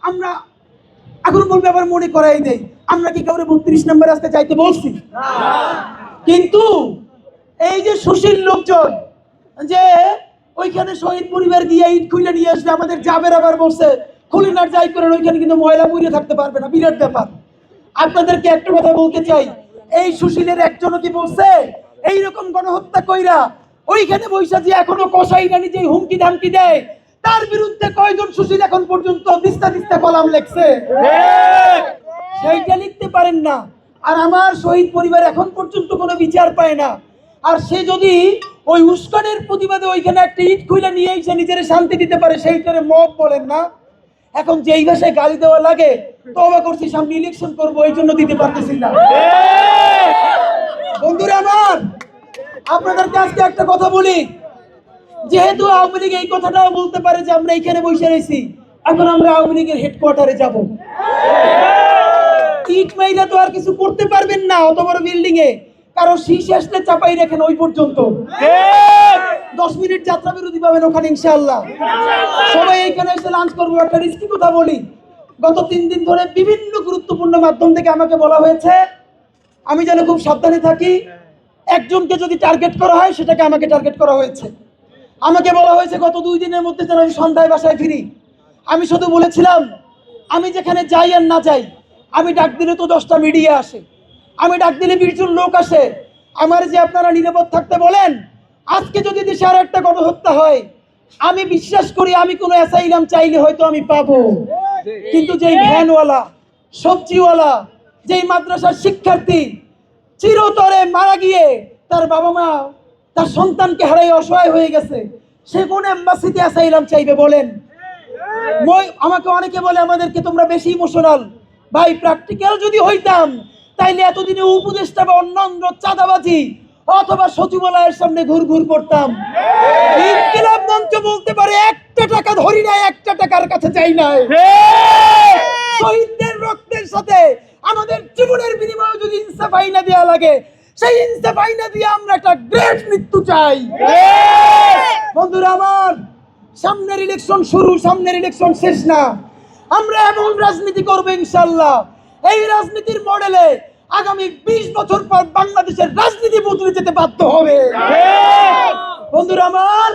আমরা এখন বলবে আবার মনে করাই দেই, আমরা কি কাউরে 32 নম্বর রাস্তায় যাইতে বলছি? কিন্তু এই যে সুশীল লোকজন যে ওইখানে শহীদ পরিবার দিয়ে ইট খুলে নিয়ে আসলে আমাদের যাবের আবার বলছে খুলে না যাই করেন, ওইখানে কিন্তু ময়লা পুড়িয়ে থাকতে পারবে না, বিরাট ব্যাপার। আপনাদেরকে একটা কথা বলতে চাই, এই সুশীলের একজনও কি বলছে এইরকম গণহত্যা কইরা ওইখানে বৈশা যে এখনো কসাই রানী যে হুমকি ধামকি দেয়, তার বিরুদ্ধে কয়জন সুশীল এখন পর্যন্ত দিস্তা দিস্তা কলাম লেখছে? সেইটা লিখতে পারেন না। আর আমার শহীদ পরিবার এখন পর্যন্ত কোনো বিচার পায় না। আর সে যদি ওই উস্কানের প্রতিবাদে ওইখানে একটা ইট খুলে নিয়ে এসে নিজের শান্তি দিতে পারে, সেইটারে মব বলেন না। এখন যেই ভাষায় গালি দেওয়া লাগে, তওবা করছি সামনে ইলেকশন করবো, এই জন্য দিতে পারতেছি না। বন্ধুরা আমার, আপনাদেরকে আজকে একটা কথা বলি, যেহেতু আওয়ামী লীগ এই কথাটাও বলতে পারে যে আমরা এইখানে বসে রয়েছি, এখন আমরা আওয়ামী লীগের হেডকোয়ার্টারে যাব। ইট মাইরা তো আর কিছু করতে পারবেন না অত বড় বিল্ডিং এ, কারণ শীষ আসলে চাপাই রাখেন ওই পর্যন্ত। 10 মিনিট যাত্রা বিরতি পাবেন ওখানে ইনশাআল্লাহ। সবাই এইখানে এসে লাঞ্চ করবো। একটা রিস্কি কথা বলি, গত 3 দিন ধরে বিভিন্ন গুরুত্বপূর্ণ মাধ্যম থেকে আমাকে বলা হয়েছে আমি যেন খুব সাবধানে থাকি। একজনকে যদি টার্গেট করা হয় সেটাকে আমাকে টার্গেট করা হয়েছে। আমাকে বলা হয়েছে গত 2 দিনের মধ্যে যেন আমি সন্ধ্যায় বাসায় ফিরি। আমি শুধু বলেছিলাম আমি যেখানে যাই আর না যাই, আমি ডাক দিলে তো 10টা মিডিয়া আসে, আমি ডাক দিলে 20 জন লোক আসে, আমার যে আপনারা নিরাপদ থাকতে বলেন, আজকে যদি দেশে আর একটা গণহত্যা হয়, আমি বিশ্বাস করি আমি কোনো অ্যাসাইলাম চাইলে হয়তো আমি পাবো, কিন্তু যেই ভ্যানওয়ালা, সবজিওয়ালা, যেই মাদ্রাসার শিক্ষার্থী চিরতরে মারা গিয়ে তার বাবা মা তার সন্তানকে হারাই অসহায় হয়ে গেছে, সে কোন এম্বাসিতে অ্যাসাইলাম চাইবে বলেন? আমাকে অনেকে বলে আমাদেরকে তোমরা বেশি ইমোশনাল। ভাই, প্র্যাকটিক্যাল যদি হইতাম তাইলে এতদিনে উপদেষ্টা বা অন্যান্য চাঁদাবাজি অথবা সচিবালয়ের সামনে ঘুরঘুর করতাম। ইনকিলাব মঞ্চ বলতে পারে 1টা টাকা ধরি নাই, 1টা টাকার কাছে চাই নাই। শহীদদের রক্তের সাথে আমাদের জীবনের বিনিময়ে যদি ইনসাফ আইনা দেওয়া লাগে, সেই ইনসাফ আইনা দিয়ে আমরা একটা গ্রেট মৃত্যু চাই। বন্ধুরা আমার, সামনের ইলেকশন শুরু, সামনের ইলেকশন শেষ না। আমরা এমন রাজনীতি করবো ইনশাআল্লাহ, এই রাজনীতির মডেলে আগামী 20 বছর পর বাংলাদেশের রাজনীতি বদলে যেতে বাধ্য হবে। বন্ধুরা আমার,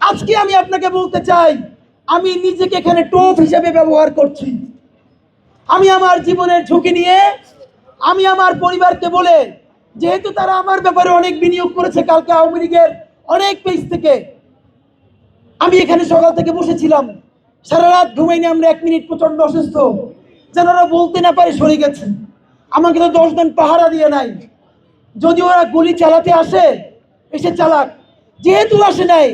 আজকে আমি আপনাকে বলতে চাই, আমি নিজেকে এখানে টোপ হিসেবে ব্যবহার করছি। আমি আমার জীবনের ঝুঁকি নিয়ে, আমি আমার পরিবারকে বলে, যেহেতু তারা আমার ব্যাপারে অনেক বিনিয়োগ করেছে, কালকে আওয়ামী লীগের অনেক পেজ থেকে আমি এখানে সকাল থেকে বসেছিলাম, সারা রাত ঘুমাইনি আমরা। 1 মিনিট প্রচন্ড অসুস্থ, যেন ওরা বলতে না পারে সরে গেছে। আমাকে তো 10 দিন পাহারা দিয়ে নাই। যদি ওরা গুলি চালাতে আসে, এসে চালাক, যেহেতু আসে নাই,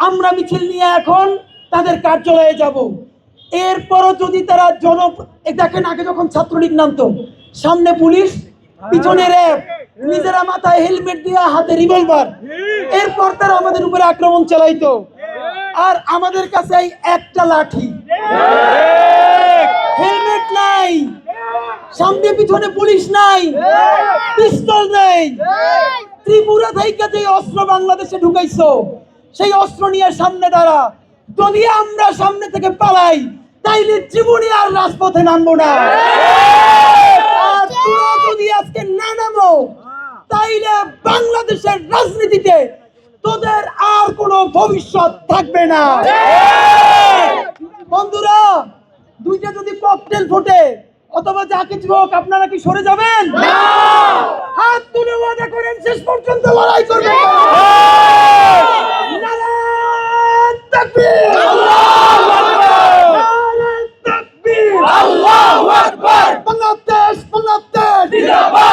আমরা মিছিল নিয়ে এখন তাদের কার্যালয়ে যাব। এরপরও যদি তারা দেখেন, আগে যখন ছাত্রলীগ নামতো, সামনে পুলিশ, পিছনে র্যাব, নিজেরা মাথায় হেলমেট দিয়ে হাতে রিভলভার, এরপর তারা আমাদের উপরে আক্রমণ চালাইতো। আর আমাদের কাছে এই একটা লাঠি, হেলমেট নাই, সামনে পিছনে পুলিশ নাই, পিস্তল নেই। ত্রিপুরা থেকে যে অস্ত্র বাংলাদেশে ঢুকাইছো, সেই অস্ত্র নিয়ে সামনে দাঁড়া। যদি আমরা সামনে থেকে পালাই, তাইলে জীবনে আর রাজপথে নামবো না। আর তোরা যদি আজকে না নামো, তাইলে বাংলাদেশের রাজনীতিতে তোদের আর কোনো ভবিষ্যৎ থাকবে না। বন্ধুরা, 2টা যদি ককটেল ফোটে অথবা যা কিছু হোক, আপনারা কি সরে যাবেন? হাত তুলে ওয়াদা করেন শেষ পর্যন্ত লড়াই করবেন।